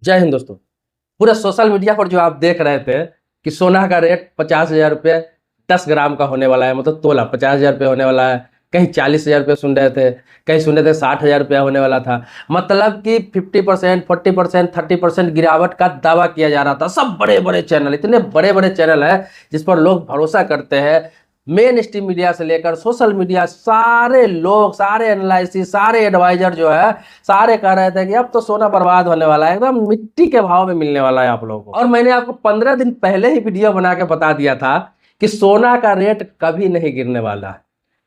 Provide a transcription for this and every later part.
जय हिंद दोस्तों। पूरे सोशल मीडिया पर जो आप देख रहे थे कि सोना का रेट 50,000 रुपये 10 ग्राम का होने वाला है, मतलब तोला 50,000 रुपये होने वाला है। कहीं 40,000 रुपये सुन रहे थे, कहीं सुन रहे थे 60,000 रुपया होने वाला था। मतलब कि 50%, 40%, 30% गिरावट का दावा किया जा रहा था। सब बड़े बड़े चैनल, इतने बड़े बड़े चैनल है जिस पर लोग भरोसा करते हैं। मेन स्ट्रीम मीडिया से लेकर सोशल मीडिया, सारे लोग, सारे एनालिसिस, सारे एडवाइजर जो है, सारे कह रहे थे कि अब तो सोना बर्बाद होने वाला है, एकदम मिट्टी के भाव में मिलने वाला है आप लोगों को। और मैंने आपको 15 दिन पहले ही वीडियो बना के बता दिया था कि सोना का रेट कभी नहीं गिरने वाला है,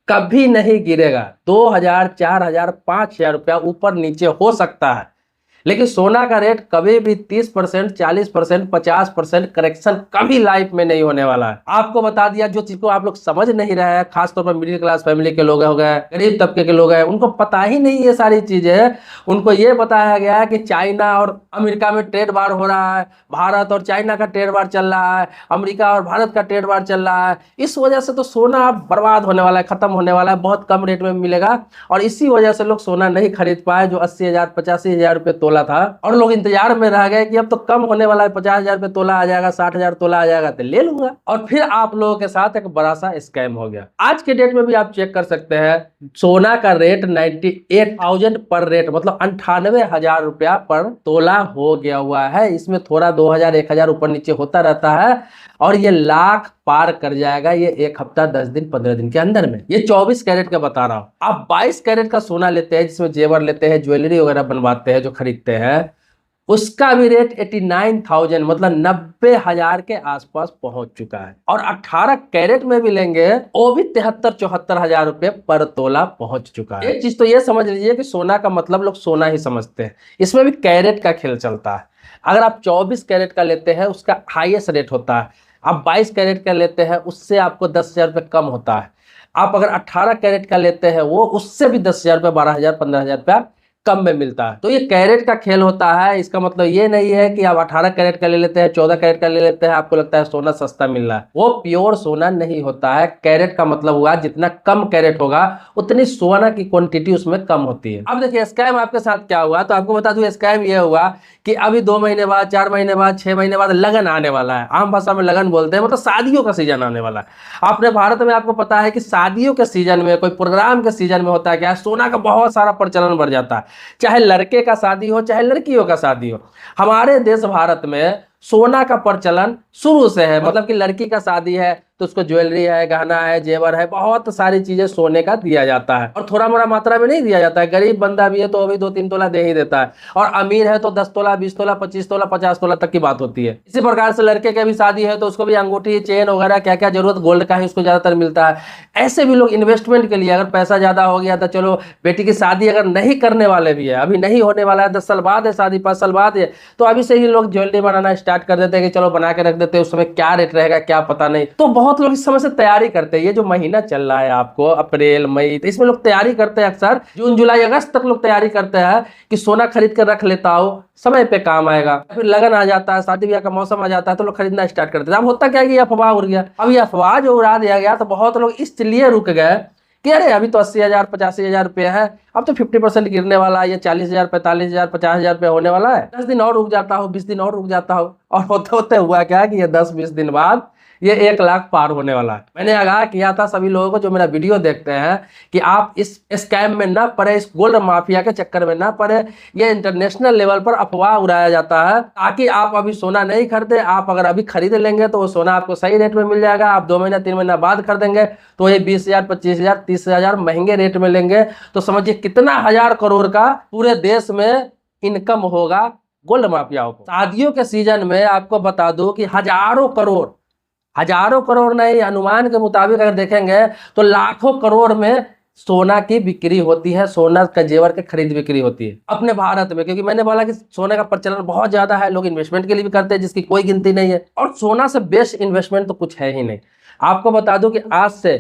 कभी नहीं गिरेगा। 2,000, 4,000, 5,000 रुपया ऊपर नीचे हो सकता है, लेकिन सोना का रेट कभी भी 30%, 40%, 50% करेक्शन कभी लाइफ में नहीं होने वाला है। आपको बता दिया, जो चीज को आप लोग समझ नहीं रहे हैं, खासतौर पर मिडिल क्लास फैमिली के लोग हो गए, गरीब तबके के लोग हैं, उनको पता ही नहीं ये सारी चीजें। उनको ये बताया गया है कि चाइना और अमेरिका में ट्रेड वार हो रहा है, भारत और चाइना का ट्रेड वार चल रहा है, अमेरिका और भारत का ट्रेड वार चल रहा है। इस वजह से तो सोना बर्बाद होने वाला है, खत्म होने वाला है, बहुत कम रेट में मिलेगा। और इसी वजह से लोग सोना नहीं खरीद पाए, जो 80,000, 85,000 रुपये तोला था। और लोग इंतजार में रह गए कि अब तो कम होने वाला है, 50,000 रुपये तोला आ जाएगा, 60,000 तोला आ जाएगा तो ले लूंगा। और फिर आप लोगों के साथ एक बड़ा सा स्कैम हो गया। आज के डेट में भी आप चेक कर सकते हैं, सोना का रेट 98,000 पर रेट, मतलब 98,000 रुपया पर तोला हो गया हुआ है। इसमें थोड़ा 2,000, 1,000 ऊपर नीचे होता रहता है, और ये लाख पार कर जाएगा ये 1 हफ्ता, 10 दिन, 15 दिन के अंदर में। ये 24 कैरेट का बता रहा हूं। आप 22 कैरेट का सोना लेते हैं, जिसमें जेवर लेते हैं, ज्वेलरी वगैरह बनवाते हैं, जो खरीदते हैं, उसका भी रेट 89,000, मतलब 90,000 के आसपास पहुंच चुका है। और 18 कैरेट में भी लेंगे, वो भी 73-74,000 रुपये पर तोला पहुंच चुका है। एक चीज तो ये समझ लीजिए कि सोना का मतलब लोग सोना ही समझते हैं, इसमें भी कैरेट का खेल चलता है। अगर आप 24 कैरेट का लेते हैं, उसका हाईएस्ट रेट होता है। आप 22 कैरेट का लेते हैं, उससे आपको 10,000 रुपये कम होता है। आप अगर 18 कैरेट का लेते हैं, वो उससे भी 10,000 रुपये, 12,000, 15,000 रुपया कम में मिलता है। तो ये कैरेट का खेल होता है। इसका मतलब ये नहीं है कि आप 18 कैरेट का ले लेते हैं, 14 कैरेट का ले लेते हैं, आपको लगता है सोना सस्ता मिल रहा है। वो प्योर सोना नहीं होता है। कैरेट का मतलब हुआ जितना कम कैरेट होगा, उतनी सोना की क्वांटिटी उसमें कम होती है। अब देखिए स्कैम आपके साथ क्या हुआ, तो आपको बता दूं, स्कैम ये हुआ कि अभी 2 महीने बाद, 4 महीने बाद, 6 महीने बाद लगन आने वाला है। आम भाषा में लगन बोलते हैं, मतलब शादियों का सीजन आने वाला है। अपने भारत में आपको पता है कि शादियों के सीजन में, कोई प्रोग्राम के सीजन में होता है क्या, सोना का बहुत सारा प्रचलन बढ़ जाता है। चाहे लड़के का शादी हो, चाहे लड़कियों का शादी हो, हमारे देश भारत में सोना का प्रचलन शुरू से है। मतलब कि लड़की का शादी है तो उसको ज्वेलरी है, गहना है, जेवर है, बहुत सारी चीजें सोने का दिया जाता है। और थोड़ा मोड़ा मात्रा में नहीं दिया जाता है। गरीब बंदा भी है तो अभी 2-3 तोला दे ही देता है, और अमीर है तो 10 तोला, 20 तोला, 25 तोला, 50 तोला तक की बात होती है। इसी प्रकार से लड़के की भी शादी है तो उसको भी अंगूठी, चेन वगैरह, क्या क्या जरूरत गोल्ड का है, उसको ज्यादातर मिलता है। ऐसे भी लोग इन्वेस्टमेंट के लिए, अगर पैसा ज्यादा हो गया तो चलो बेटी की शादी अगर नहीं करने वाले भी है, अभी नहीं होने वाला है, 10 साल बाद है शादी, 5 साल बाद है, तो अभी से ही लोग ज्वेलरी बनाना स्टार्ट कर देते हैं कि चलो बना के रख देते हैं, उस समय क्या रेट रहेगा क्या पता नहीं। तो बहुत लोग इस समय से तैयारी करते हैं। ये जो महीना चल रहा है आपको, अप्रैल मई, तो इसमें लोग तैयारी करते हैं। अक्सर जून जुलाई अगस्त तक लोग तैयारी करते हैं कि सोना खरीद कर रख लेता हो, समय पे काम आएगा। फिर लगन आ जाता है, शादी ब्याह का मौसम आ जाता है, तो लोग खरीदना स्टार्ट करते हैं। अब होता क्या है कि अफवाह उड़ गया। अब ये अफवाह जो उड़ा दिया गया, तो बहुत लोग इसलिए रुक गए कि अरे अभी तो 80,000, 85,000 रुपये है, अब तो 50% गिरने वाला है, ये 40,000, 45,000, 50,000 रुपये होने वाला है, 10 दिन और रुक जाता हो, 20 दिन और रुक जाता हो। और होते होते हुआ क्या कि ये 10-20 दिन बाद ये 1 लाख पार होने वाला है। मैंने आगाह किया था सभी लोगों को जो मेरा वीडियो देखते हैं कि आप इस स्कैम में ना पड़े, इस गोल्ड माफिया के चक्कर में ना पड़े। ये इंटरनेशनल लेवल पर अफवाह उड़ाया जाता है ताकि आप अभी सोना नहीं खरीदे। आप अगर अभी खरीद लेंगे तो वो सोना आपको सही रेट में मिल जाएगा। आप 2 महीना 3 महीना बाद खरीदेंगे तो ये 20,000, 25,000, 30,000 महंगे रेट में लेंगे। तो समझिए कितना हजार करोड़ का पूरे देश में इनकम होगा गोल्ड माफियाओं को। शादियों के सीजन में आपको बता दूं कि हजारों करोड़ नहीं, अनुमान के मुताबिक अगर देखेंगे तो लाखों करोड़ में सोना की बिक्री होती है, सोना का जेवर की खरीद बिक्री होती है अपने भारत में। क्योंकि मैंने बोला कि सोने का प्रचलन बहुत ज्यादा है, लोग इन्वेस्टमेंट के लिए भी करते हैं जिसकी कोई गिनती नहीं है। और सोना से बेस्ट इन्वेस्टमेंट तो कुछ है ही नहीं। आपको बता दूं कि आज से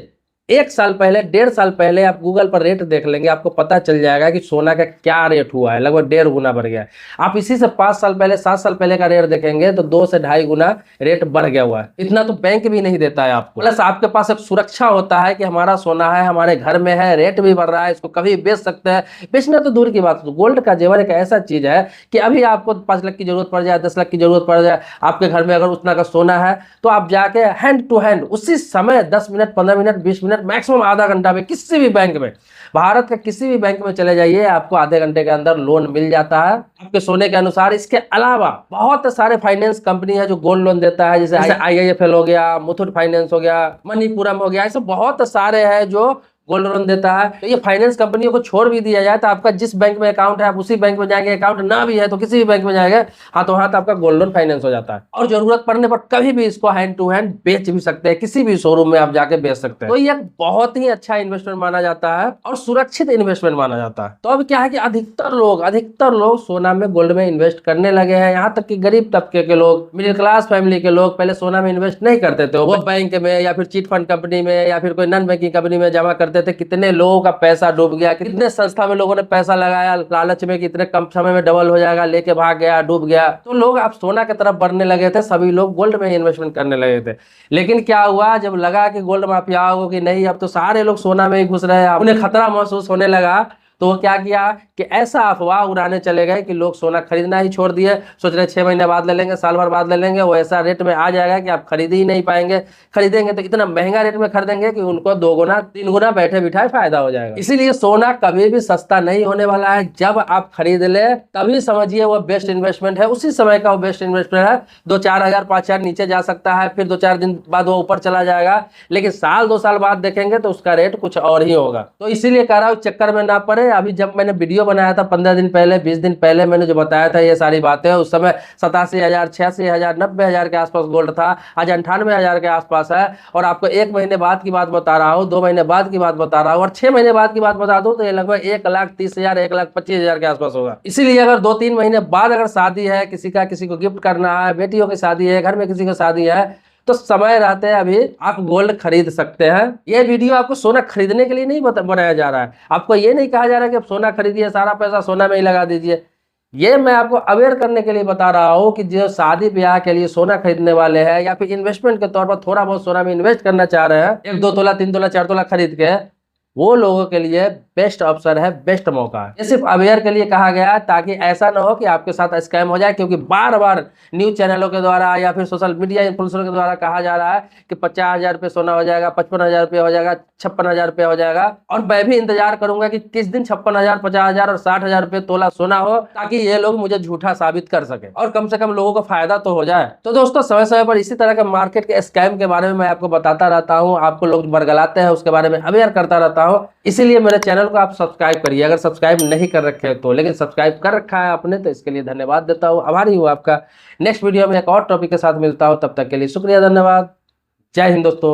1 साल पहले, 1.5 साल पहले आप गूगल पर रेट देख लेंगे, आपको पता चल जाएगा कि सोना का क्या रेट हुआ है, लगभग 1.5 गुना बढ़ गया है। आप इसी से 5 साल पहले, 7 साल पहले का रेट देखेंगे तो 2 से 2.5 गुना रेट बढ़ गया हुआ है। इतना तो बैंक भी नहीं देता है आपको। प्लस आपके पास एक सुरक्षा होता है कि हमारा सोना है, हमारे घर में है, रेट भी बढ़ रहा है, इसको कभी बेच सकते हैं। बेचना तो दूर की बात है, गोल्ड का जेवर एक ऐसा चीज है कि अभी आपको 5 लाख की जरूरत पड़ जाए, 10 लाख की जरूरत पड़ जाए, आपके घर में अगर उतना का सोना है तो आप जाके हैंड टू हैंड उसी समय 10 मिनट, 15 मिनट, 20 मिनट, मैक्सिमम आधा घंटा में किसी भी बैंक में, भारत का किसी भी बैंक में चले जाइए, आपको आधे घंटे के अंदर लोन मिल जाता है आपके सोने के अनुसार। इसके अलावा बहुत सारे फाइनेंस कंपनी है जो गोल्ड लोन देता है, जैसे IIFL हो गया, मुथूट फाइनेंस हो गया, मणिपुरम हो गया, ऐसे बहुत सारे हैं जो गोल्ड लोन देता है। तो ये फाइनेंस कंपनियों को छोड़ भी दिया जाए तो आपका जिस बैंक में अकाउंट है आप उसी बैंक में जाएंगे, अकाउंट ना भी है तो किसी भी बैंक में जाएंगे, हाथों हाथ आपका गोल्ड लोन फाइनेंस हो जाता है। और जरूरत पड़ने पर कभी भी इसको हैंड टू हैंड बेच भी सकते हैं, किसी भी शोरूम में आप जाके बेच सकते हैं। तो ये बहुत ही अच्छा इन्वेस्टमेंट माना जाता है और सुरक्षित इन्वेस्टमेंट माना जाता है। तो अब क्या है कि अधिकतर लोग सोना में, गोल्ड में इन्वेस्ट करने लगे हैं। यहाँ तक कि गरीब तबके के लोग, मिडिल क्लास फैमिली के लोग पहले सोना में इन्वेस्ट नहीं करते थे, वो बैंक में या फिर चिट फंड कंपनी में या फिर कोई नॉन बैंकिंग कंपनी में जमा करते थे। कितने लोगों का पैसा डूब गया, कितने संस्था में लोगों ने पैसा लगाया लालच में कि इतने कम समय में डबल हो जाएगा, लेके भाग गया, डूब गया। तो लोग अब सोना की तरफ बढ़ने लगे थे, सभी लोग गोल्ड में इन्वेस्टमेंट करने लगे थे। लेकिन क्या हुआ, जब लगा कि गोल्ड माफिया हो कि नहीं, अब तो सारे लोग सोना में ही घुस रहे हैं, उन्हें खतरा महसूस होने लगा, तो वो क्या किया कि ऐसा अफवाह उड़ाने चले गए कि लोग सोना खरीदना ही छोड़ दिए। सोच रहे 6 महीने बाद ले लेंगे, साल भर बाद ले लेंगे, वो ऐसा रेट में आ जाएगा कि आप खरीद ही नहीं पाएंगे। खरीदेंगे तो इतना महंगा रेट में खरीदेंगे कि उनको 2 गुना 3 गुना बैठे बिठाए फायदा हो जाएगा। इसीलिए सोना कभी भी सस्ता नहीं होने वाला है। जब आप खरीद ले तभी समझिए वो बेस्ट इन्वेस्टमेंट है, उसी समय का वो बेस्ट इन्वेस्टमेंट है। 2-4 हजार 5 हजार नीचे जा सकता है, फिर 2-4 दिन बाद वो ऊपर चला जाएगा, लेकिन साल 2 साल बाद देखेंगे तो उसका रेट कुछ और ही होगा। तो इसीलिए कह रहा हूँ चक्कर में ना पड़े। अभी जब मैंने वीडियो बनाया था 15 दिन पहले, 20 दिन पहले, मैंने जो बताया था ये सारी बातें, उस समय 87,000, 86,000, 90,000 के आसपास गोल्ड था। आज 98,000 के आसपास है। और आपको 1 महीने बाद की बात बता रहा हूँ, 2 महीने बाद की बात बता रहा हूँ, और 6 महीने बाद की बात बता दूं तो ये लगभग 1,30,000, 1,25,000 के आसपास होगा। इसीलिए अगर 2-3 महीने बाद अगर शादी है किसी का, किसी को गिफ्ट करना है, बेटियों की शादी है, घर में किसी की शादी है, तो समय रहते अभी आप गोल्ड खरीद सकते हैं। ये वीडियो आपको सोना खरीदने के लिए नहीं बनाया जा रहा है। आपको ये नहीं कहा जा रहा है कि आप सोना खरीदिए, सारा पैसा सोना में ही लगा दीजिए। ये मैं आपको अवेयर करने के लिए बता रहा हूँ कि जो शादी ब्याह के लिए सोना खरीदने वाले हैं या फिर इन्वेस्टमेंट के तौर पर थोड़ा बहुत सोना में इन्वेस्ट करना चाह रहे हैं, 1-2 तोला, 3 तोला, 4 तोला खरीद के, वो लोगों के लिए बेस्ट अवसर है, बेस्ट मौका है। ये सिर्फ अवेयर के लिए कहा गया है ताकि ऐसा ना हो कि आपके साथ स्कैम हो जाए, क्योंकि बार बार न्यूज चैनलों के द्वारा या फिर सोशल मीडिया इन्फ्लुएंसरों के द्वारा कहा जा रहा है कि 50,000 रुपये सोना हो जाएगा, 55,000 रुपये हो जाएगा, 56,000 रुपये हो जाएगा। और मैं भी इंतजार करूंगा कि किस दिन 56,000, 50,000 और 60,000 रुपये तोला सोना हो, ताकि ये लोग मुझे झूठा साबित कर सके और कम से कम लोगों को फायदा तो हो जाए। तो दोस्तों, समय समय पर इसी तरह के मार्केट के स्कैम के बारे में मैं आपको बताता रहता हूँ, आपको लोग बरगलाते हैं उसके बारे में अवेयर करता रहता हूँ। इसीलिए मेरे चैनल को आप सब्सक्राइब करिए, अगर सब्सक्राइब नहीं कर रखे तो। लेकिन सब्सक्राइब कर रखा है आपने तो इसके लिए धन्यवाद देता हूँ, आभारी हूँ आपका। नेक्स्ट वीडियो में एक और टॉपिक के साथ मिलता हूँ, तब तक के लिए शुक्रिया, धन्यवाद। जय हिंद दोस्तों।